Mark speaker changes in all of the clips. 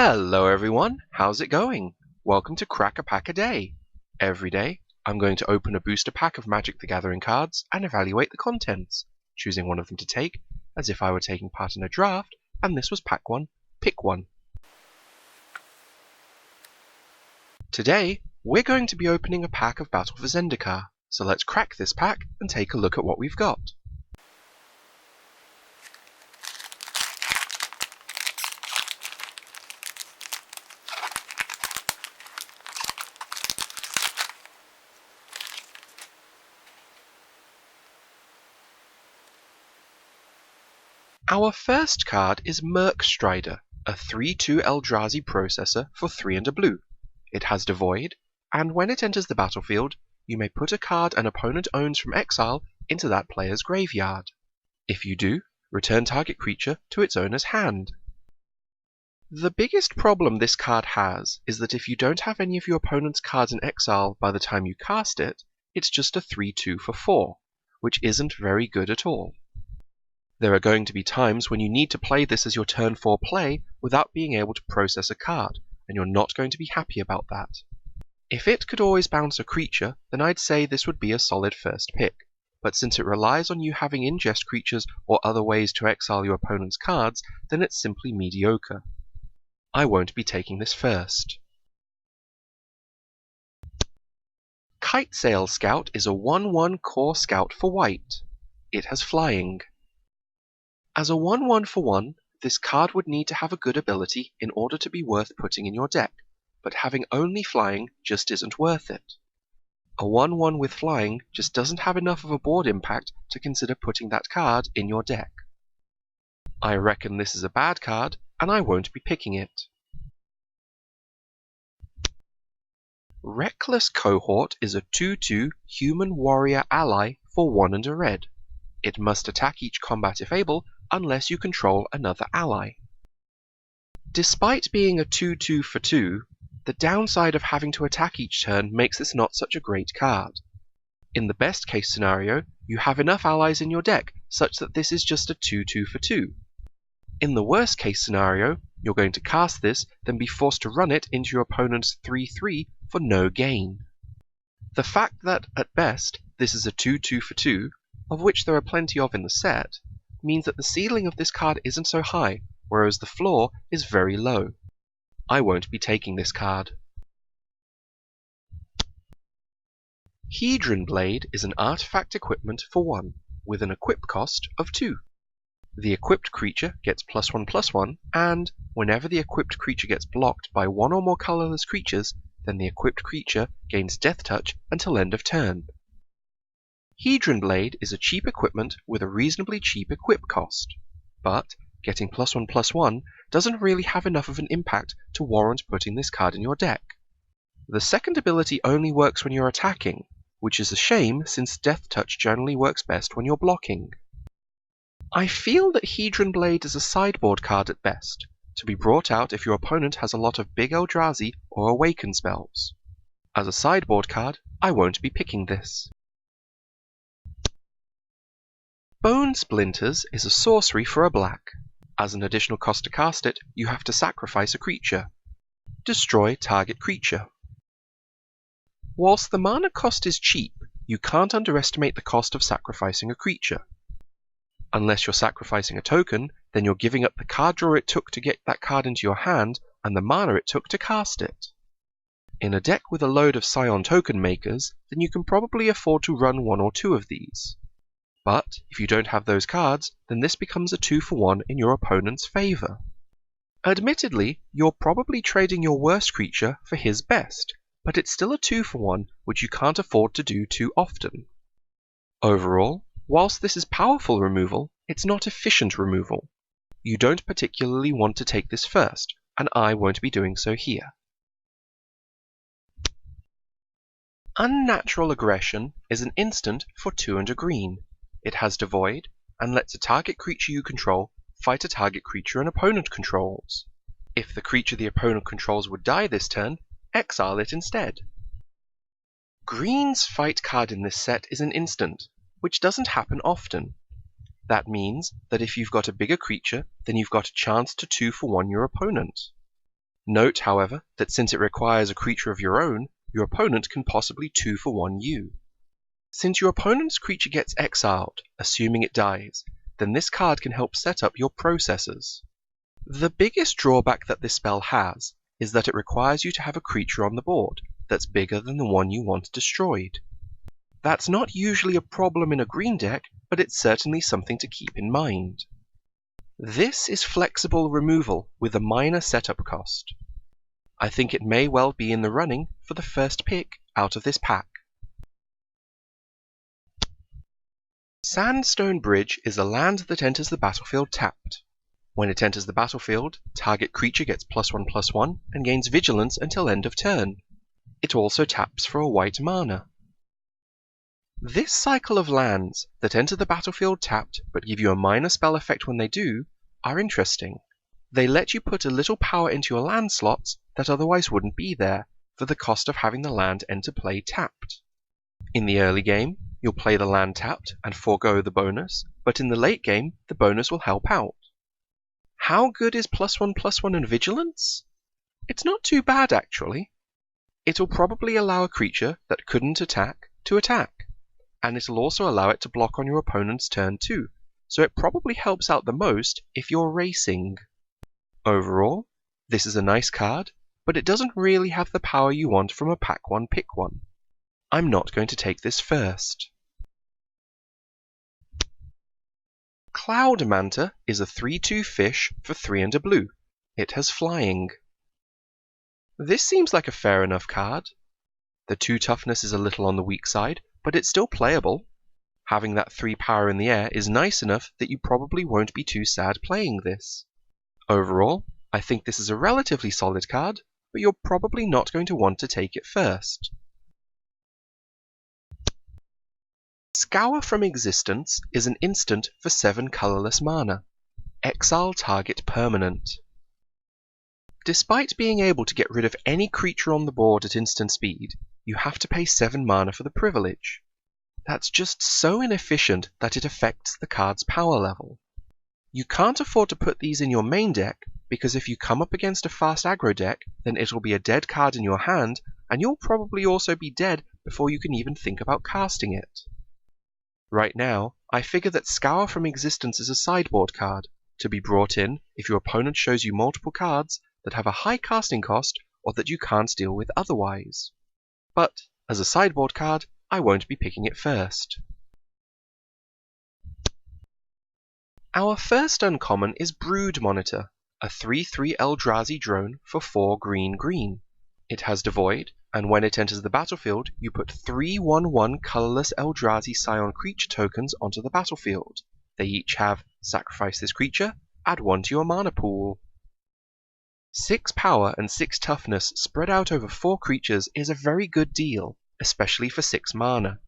Speaker 1: Hello everyone, how's it going? Welcome to Crack a Pack a Day. Every day, I'm going to open a booster pack of Magic the Gathering cards and evaluate the contents, choosing one of them to take, as if I were taking part in a draft, and this was pack 1, pick 1. Today, we're going to be opening a pack of Battle for Zendikar, so let's crack this pack and take a look at what we've got. Our first card is Merc Strider, a 3/2 Eldrazi processor for 3 and a blue. It has Devoid, and when it enters the battlefield, you may put a card an opponent owns from exile into that player's graveyard. If you do, return target creature to its owner's hand. The biggest problem this card has is that if you don't have any of your opponent's cards in exile by the time you cast it, it's just a 3/2 for 4, which isn't very good at all. There are going to be times when you need to play this as your turn 4 play without being able to process a card, and you're not going to be happy about that. If it could always bounce a creature, then I'd say this would be a solid first pick, but since it relies on you having ingest creatures or other ways to exile your opponent's cards, then it's simply mediocre. I won't be taking this first. Kite Sail Scout is a 1/1 core scout for white. It has flying. As a 1/1 for 1, this card would need to have a good ability in order to be worth putting in your deck, but having only flying just isn't worth it. A 1/1 with flying just doesn't have enough of a board impact to consider putting that card in your deck. I reckon this is a bad card, and I won't be picking it. Reckless Cohort is a 2/2 human warrior ally for 1 and a red. It must attack each combat if able, unless you control another ally. Despite being a 2/2 for 2, the downside of having to attack each turn makes this not such a great card. In the best case scenario, you have enough allies in your deck such that this is just a 2/2 for 2. In the worst case scenario, you're going to cast this, then be forced to run it into your opponent's 3/3 for no gain. The fact that, at best, this is a 2/2 for 2, of which there are plenty of in the set, means that the ceiling of this card isn't so high, whereas the floor is very low. I won't be taking this card. Hedhryn Blade is an artifact equipment for 1, with an equip cost of 2. The equipped creature gets +1/+1, and whenever the equipped creature gets blocked by 1 or more colorless creatures, then the equipped creature gains Death Touch until end of turn. Hedhryn Blade is a cheap equipment with a reasonably cheap equip cost, but getting +1/+1 doesn't really have enough of an impact to warrant putting this card in your deck. The second ability only works when you're attacking, which is a shame since Death Touch generally works best when you're blocking. I feel that Hedhryn Blade is a sideboard card at best, to be brought out if your opponent has a lot of big Eldrazi or Awaken spells. As a sideboard card, I won't be picking this. Bone Splinters is a sorcery for a black. As an additional cost to cast it, you have to sacrifice a creature. Destroy target creature. Whilst the mana cost is cheap, you can't underestimate the cost of sacrificing a creature. Unless you're sacrificing a token, then you're giving up the card draw it took to get that card into your hand and the mana it took to cast it. In a deck with a load of Scion token makers, then you can probably afford to run 1 or 2 of these. But if you don't have those cards, then this becomes a 2 for 1 in your opponent's favor. Admittedly, you're probably trading your worst creature for his best, but it's still a 2 for 1 which you can't afford to do too often. Overall, whilst this is powerful removal, it's not efficient removal. You don't particularly want to take this first, and I won't be doing so here. Unnatural Aggression is an instant for 2 and a green. It has Devoid, and lets a target creature you control fight a target creature an opponent controls. If the creature the opponent controls would die this turn, exile it instead. Green's fight card in this set is an instant, which doesn't happen often. That means that if you've got a bigger creature, then you've got a chance to 2 for 1 your opponent. Note, however, that since it requires a creature of your own, your opponent can possibly 2-for-1 you. Since your opponent's creature gets exiled, assuming it dies, then this card can help set up your processors. The biggest drawback that this spell has is that it requires you to have a creature on the board that's bigger than the one you want destroyed. That's not usually a problem in a green deck, but it's certainly something to keep in mind. This is flexible removal with a minor setup cost. I think it may well be in the running for the first pick out of this pack. Sandstone Bridge is a land that enters the battlefield tapped. When it enters the battlefield, target creature gets +1/+1 and gains vigilance until end of turn. It also taps for a white mana. This cycle of lands that enter the battlefield tapped but give you a minor spell effect when they do are interesting. They let you put a little power into your land slots that otherwise wouldn't be there for the cost of having the land enter play tapped. In the early game, you'll play the land tapped and forego the bonus, but in the late game, the bonus will help out. How good is +1/+1 and vigilance? It's not too bad actually. It'll probably allow a creature that couldn't attack to attack, and it'll also allow it to block on your opponent's turn too, so it probably helps out the most if you're racing. Overall, this is a nice card, but it doesn't really have the power you want from a pack 1 pick 1. I'm not going to take this first. Cloud Manta is a 3/2 fish for 3 and a blue. It has flying. This seems like a fair enough card. The 2 toughness is a little on the weak side, but it's still playable. Having that 3 power in the air is nice enough that you probably won't be too sad playing this. Overall, I think this is a relatively solid card, but you're probably not going to want to take it first. Scour from Existence is an instant for 7 colorless mana. Exile target permanent. Despite being able to get rid of any creature on the board at instant speed, you have to pay 7 mana for the privilege. That's just so inefficient that it affects the card's power level. You can't afford to put these in your main deck, because if you come up against a fast aggro deck, then it'll be a dead card in your hand, and you'll probably also be dead before you can even think about casting it. Right now, I figure that Scour from Existence is a sideboard card, to be brought in if your opponent shows you multiple cards that have a high casting cost or that you can't deal with otherwise. But, as a sideboard card, I won't be picking it first. Our first uncommon is Brewed Monitor, a 3/3 Eldrazi drone for 4 green. It has Devoid, and when it enters the battlefield, you put 3 1/1 colorless Eldrazi Scion creature tokens onto the battlefield. They each have sacrifice this creature, add 1 to your mana pool. 6 power and 6 toughness spread out over 4 creatures is a very good deal, especially for 6 mana.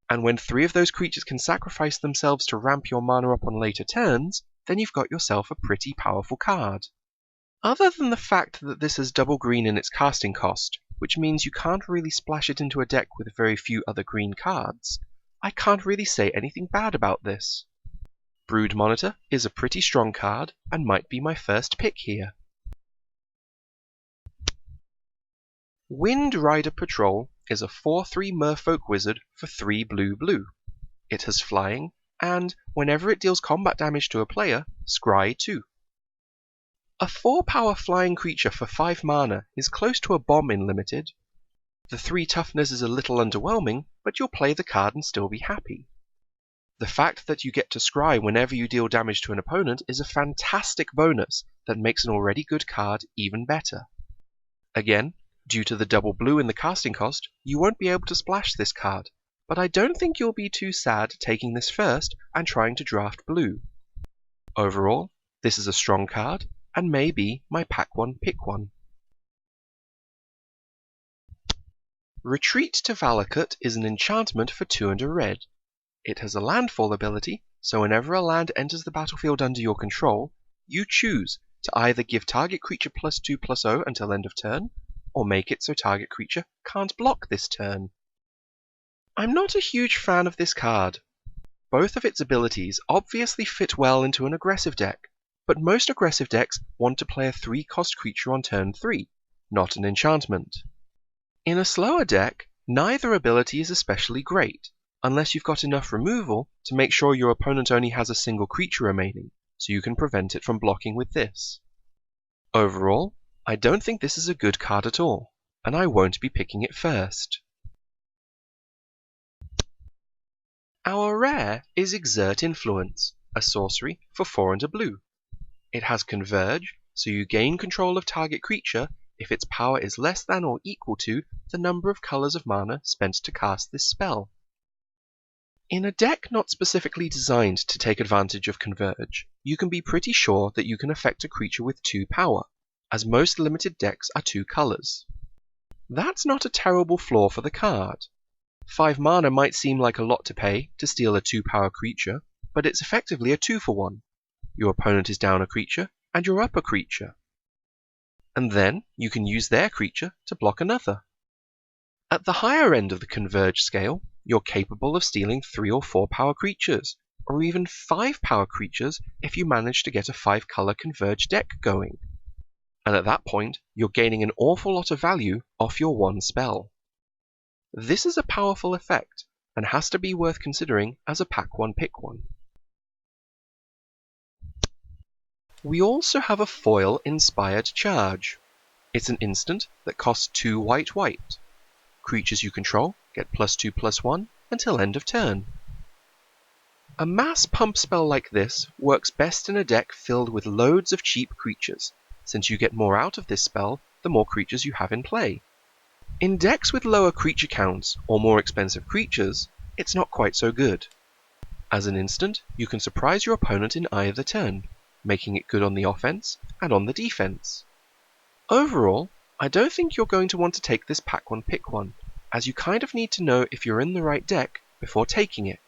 Speaker 1: And when 3 of those creatures can sacrifice themselves to ramp your mana up on later turns, then you've got yourself a pretty powerful card. Other than the fact that this is double green in its casting cost, which means you can't really splash it into a deck with very few other green cards, I can't really say anything bad about this. Brewed Monitor is a pretty strong card and might be my first pick here. Windrider Patrol is a 4/3 Merfolk Wizard for 3 blue. It has flying, and whenever it deals combat damage to a player, scry 2. A 4-power flying creature for 5 mana is close to a bomb in Limited. The 3 toughness is a little underwhelming, but you'll play the card and still be happy. The fact that you get to scry whenever you deal damage to an opponent is a fantastic bonus that makes an already good card even better. Again, due to the double blue in the casting cost, you won't be able to splash this card, but I don't think you'll be too sad taking this first and trying to draft blue. Overall, this is a strong card, and may be my pack 1 pick 1. Retreat Tovalakut is an enchantment for 2 and a red. It has a landfall ability, so whenever a land enters the battlefield under your control, you choose to either give target creature +2/+0 until end of turn, or make it so target creature can't block this turn. I'm not a huge fan of this card. Both of its abilities obviously fit well into an aggressive deck, but most aggressive decks want to play a 3-cost creature on turn 3, not an enchantment. In a slower deck, neither ability is especially great, unless you've got enough removal to make sure your opponent only has a single creature remaining, so you can prevent it from blocking with this. Overall, I don't think this is a good card at all, and I won't be picking it first. Our rare is Exert Influence, a sorcery for 4 and a blue. It has Converge, so you gain control of target creature if its power is less than or equal to the number of colors of mana spent to cast this spell. In a deck not specifically designed to take advantage of Converge, you can be pretty sure that you can affect a creature with 2 power, as most limited decks are 2 colors. That's not a terrible flaw for the card. 5 mana might seem like a lot to pay to steal a 2-power creature, but it's effectively a 2-for-1. Your opponent is down a creature, and you're up a creature. And then you can use their creature to block another. At the higher end of the Converge scale, you're capable of stealing 3 or 4-power creatures, or even 5-power creatures if you manage to get a 5-color Converge deck going. And at that point, you're gaining an awful lot of value off your one spell. This is a powerful effect, and has to be worth considering as a pack 1 pick 1. We also have a foil Inspired Charge. It's an instant that costs 2 white. Creatures you control get +2/+1 until end of turn. A mass pump spell like this works best in a deck filled with loads of cheap creatures, since you get more out of this spell the more creatures you have in play. In decks with lower creature counts or more expensive creatures, it's not quite so good. As an instant, you can surprise your opponent in either turn, making it good on the offense and on the defense. Overall, I don't think you're going to want to take this pack 1 pick 1, as you kind of need to know if you're in the right deck before taking it.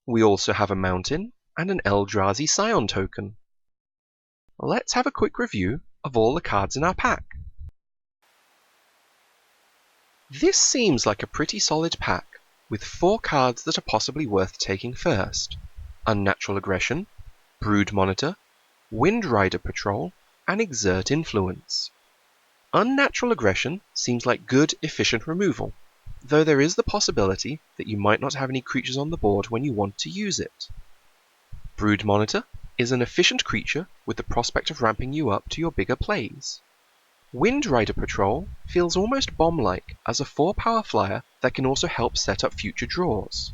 Speaker 1: We also have a Mountain and an Eldrazi Scion token. Let's have a quick review of all the cards in our pack. This seems like a pretty solid pack, with 4 cards that are possibly worth taking first: Unnatural Aggression, Brewed Monitor, Windrider Patrol, and Exert Influence. Unnatural Aggression seems like good, efficient removal, though there is the possibility that you might not have any creatures on the board when you want to use it. Brewed Monitor is an efficient creature with the prospect of ramping you up to your bigger plays. Windrider Patrol feels almost bomb-like as a 4-power flyer that can also help set up future draws.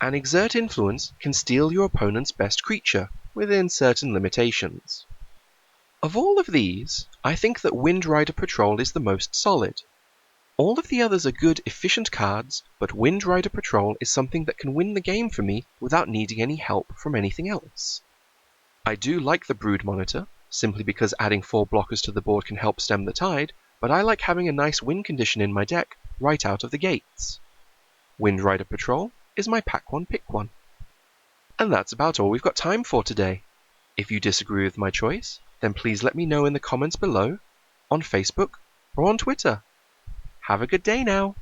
Speaker 1: And Exert Influence can steal your opponent's best creature, within certain limitations. Of all of these, I think that Windrider Patrol is the most solid. All of the others are good, efficient cards, but Windrider Patrol is something that can win the game for me without needing any help from anything else. I do like the Brewed Monitor, simply because adding 4 blockers to the board can help stem the tide, but I like having a nice win condition in my deck right out of the gates. Windrider Patrol is my pack 1 pick 1. And that's about all we've got time for today. If you disagree with my choice, then please let me know in the comments below, on Facebook, or on Twitter. Have a good day now!